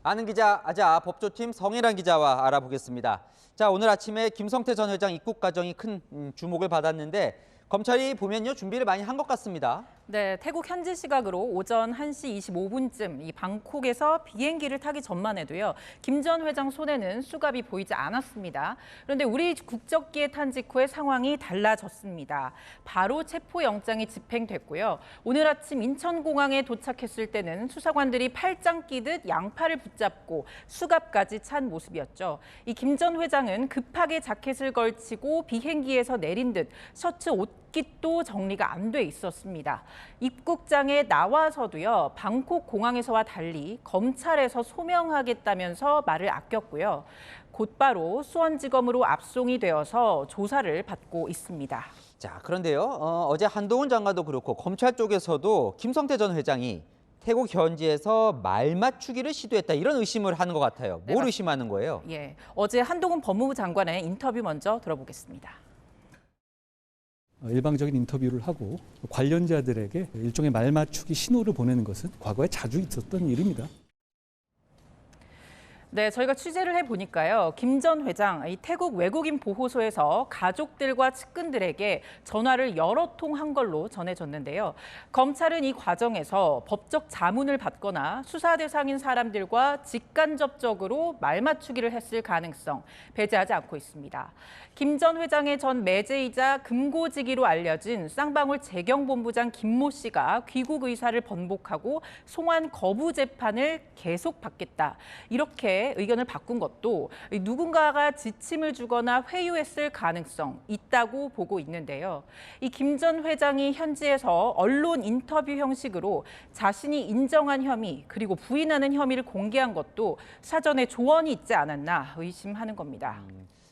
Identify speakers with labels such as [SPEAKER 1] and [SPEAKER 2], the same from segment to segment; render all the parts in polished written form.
[SPEAKER 1] 아는 기자 아자 법조팀 성혜란 기자와 알아보겠습니다. 자, 오늘 아침에 김성태 전 회장 입국 과정이 큰 주목을 받았는데 검찰이 보면요 준비를 많이 한 것 같습니다.
[SPEAKER 2] 네, 태국 현지 시각으로 오전 1시 25분쯤 이 방콕에서 비행기를 타기 전만 해도요. 김 전 회장 손에는 수갑이 보이지 않았습니다. 그런데 우리 국적기에 탄 직후의 상황이 달라졌습니다. 바로 체포영장이 집행됐고요. 오늘 아침 인천공항에 도착했을 때는 수사관들이 팔짱 끼듯 양팔을 붙잡고 수갑까지 찬 모습이었죠. 이 김 전 회장은 급하게 자켓을 걸치고 비행기에서 내린 듯 셔츠 옷깃도 정리가 안 돼 있었습니다. 입국장에 나와서도요, 방콕 공항에서와 달리 검찰에서 소명하겠다면서 말을 아꼈고요. 곧바로 수원지검으로 압송이 되어서 조사를 받고 있습니다.
[SPEAKER 1] 자, 그런데요 어제 한동훈 장관도 그렇고 검찰 쪽에서도 김성태 전 회장이 태국 현지에서 말 맞추기를 시도했다 이런 의심을 하는 것 같아요. 뭘 의심하는 거예요?
[SPEAKER 2] 예, 어제 한동훈 법무부 장관의 인터뷰 먼저 들어보겠습니다.
[SPEAKER 3] 일방적인 인터뷰를 하고 관련자들에게 일종의 말 맞추기 신호를 보내는 것은 과거에 자주 있었던 일입니다.
[SPEAKER 2] 네, 저희가 취재를 해보니까요. 김 전 회장, 이 태국 외국인 보호소에서 가족들과 측근들에게 전화를 여러 통 한 걸로 전해졌는데요. 검찰은 이 과정에서 법적 자문을 받거나 수사 대상인 사람들과 직간접적으로 말 맞추기를 했을 가능성 배제하지 않고 있습니다. 김 전 회장의 전 매제이자 금고지기로 알려진 쌍방울 재경본부장 김모 씨가 귀국 의사를 번복하고 송환 거부 재판을 계속 받겠다. 이렇게 의견을 바꾼 것도 누군가가 지침을 주거나 회유했을 가능성 있다고 보고 있는데요. 이 김 전 회장이 현지에서 언론 인터뷰 형식으로 자신이 인정한 혐의 그리고 부인하는 혐의를 공개한 것도 사전에 조언이 있지 않았나 의심하는 겁니다.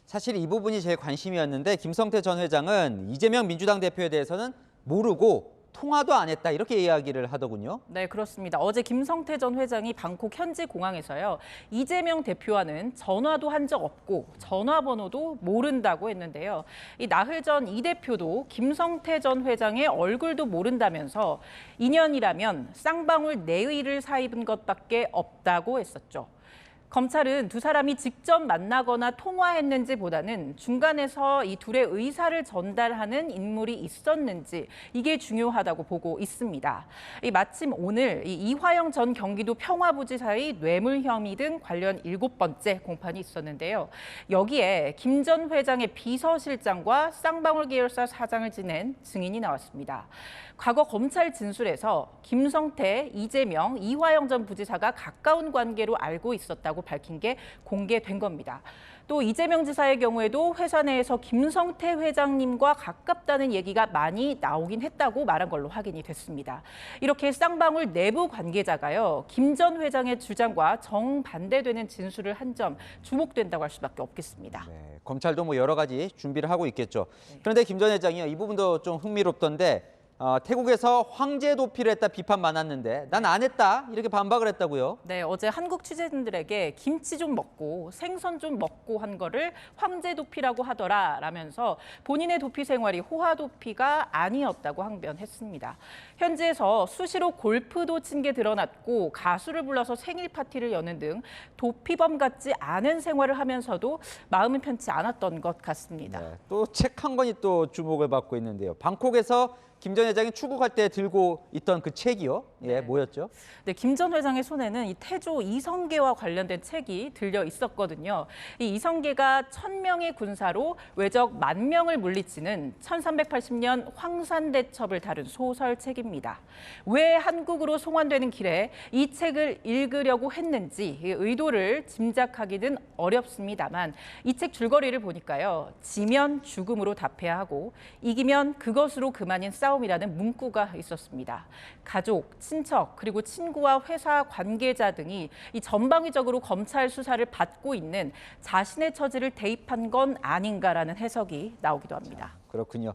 [SPEAKER 1] 사실 이 부분이 제일 관심이었는데 김성태 전 회장은 이재명 민주당 대표에 대해서는 모르고 통화도 안 했다 이렇게 이야기를 하더군요.
[SPEAKER 2] 네, 그렇습니다. 어제 김성태 전 회장이 방콕 현지 공항에서요. 이재명 대표와는 전화도 한 적 없고 전화번호도 모른다고 했는데요. 이 나흘 전 이 대표도 김성태 전 회장의 얼굴도 모른다면서 인연이라면 쌍방울 내의를 사입은 것밖에 없다고 했었죠. 검찰은 두 사람이 직접 만나거나 통화했는지보다는 중간에서 이 둘의 의사를 전달하는 인물이 있었는지 이게 중요하다고 보고 있습니다. 마침 오늘 이화영 전 경기도 평화부지사의 뇌물 혐의 등 관련 7번째 공판이 있었는데요. 여기에 김 전 회장의 비서실장과 쌍방울 계열사 사장을 지낸 증인이 나왔습니다. 과거 검찰 진술에서 김성태, 이재명, 이화영 전 부지사가 가까운 관계로 알고 있었다고 밝힌 게 공개된 겁니다. 또 이재명 지사의 경우에도 회사 내에서 김성태 회장님과 가깝다는 얘기가 많이 나오긴 했다고 말한 걸로 확인이 됐습니다. 이렇게 쌍방울 내부 관계자가요, 김 전 회장의 주장과 정반대되는 진술을 한 점 주목된다고 할 수밖에 없겠습니다.
[SPEAKER 1] 네, 검찰도 뭐 여러 가지 준비를 하고 있겠죠. 그런데 김 전 회장이요, 이 부분도 좀 흥미롭던데 태국에서 황제 도피를 했다 비판 많았는데 난 안 했다 이렇게 반박을 했다고요?
[SPEAKER 2] 네, 어제 한국 취재진들에게 김치 좀 먹고 생선 좀 먹고 한 거를 황제 도피라고 하더라 라면서 본인의 도피 생활이 호화 도피가 아니었다고 항변했습니다. 현지에서 수시로 골프도 친 게 드러났고 가수를 불러서 생일 파티를 여는 등 도피범 같지 않은 생활을 하면서도 마음은 편치 않았던 것 같습니다.
[SPEAKER 1] 네, 또 책 한 권이 또 주목을 받고 있는데요. 방콕에서 김 전 회장이 출국할 때 들고 있던 그 책이요. 예, 뭐였죠?
[SPEAKER 2] 네, 김 전 회장의 손에는 이 태조 이성계와 관련된 책이 들려 있었거든요. 이 이성계가 1000명의 군사로 외적 10,000명을 물리치는 1380년 황산대첩을 다룬 소설책입니다. 왜 한국으로 송환되는 길에 이 책을 읽으려고 했는지 의도를 짐작하기는 어렵습니다만 이 책 줄거리를 보니까요. 지면 죽음으로 답해야 하고 이기면 그것으로 그만인 싸움이라는 문구가 있었습니다. 가족, 친척, 그리고 친구와 회사 관계자 등이 이 전방위적으로 검찰 수사를 받고 있는 자신의 처지를 대입한 건 아닌가라는 해석이 나오기도 합니다.
[SPEAKER 1] 그렇군요.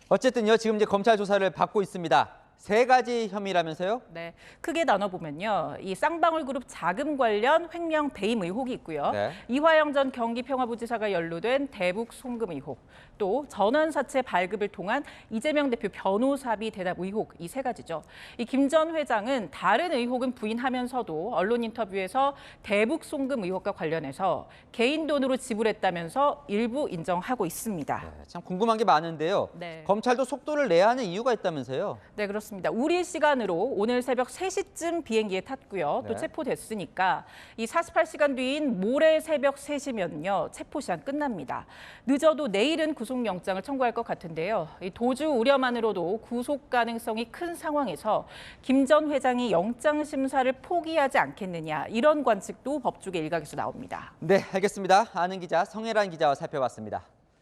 [SPEAKER 1] 어쨌든요, 지금 이제 검찰 조사를 받고 있습니다. 세 가지 혐의라면서요?
[SPEAKER 2] 네, 크게 나눠보면요. 이 쌍방울그룹 자금 관련 횡령 배임 의혹이 있고요.
[SPEAKER 1] 네.
[SPEAKER 2] 이화영 전 경기평화부지사가 연루된 대북 송금 의혹, 또 전환사채 발급을 통한 이재명 대표 변호사비 대납 의혹, 이 세 가지죠. 이 김 전 회장은 다른 의혹은 부인하면서도 언론 인터뷰에서 대북 송금 의혹과 관련해서 개인 돈으로 지불했다면서 일부 인정하고 있습니다.
[SPEAKER 1] 네, 참 궁금한 게 많은데요.
[SPEAKER 2] 네.
[SPEAKER 1] 검찰도 속도를 내야 하는 이유가 있다면서요?
[SPEAKER 2] 네, 그렇습니다. 우리 시간으로 오늘 새벽 3시쯤 비행기에 탔고요. 또
[SPEAKER 1] 네.
[SPEAKER 2] 체포됐으니까 이 48시간 뒤인 모레 새벽 3시면요. 체포 시한 끝납니다. 늦어도 내일은 구속영장을 청구할 것 같은데요. 이 도주 우려만으로도 구속 가능성이 큰 상황에서 김 전 회장이 영장 심사를 포기하지 않겠느냐, 이런 관측도 법조계 일각에서 나옵니다.
[SPEAKER 1] 네, 알겠습니다. 아는 기자 성혜란 기자와 살펴봤습니다.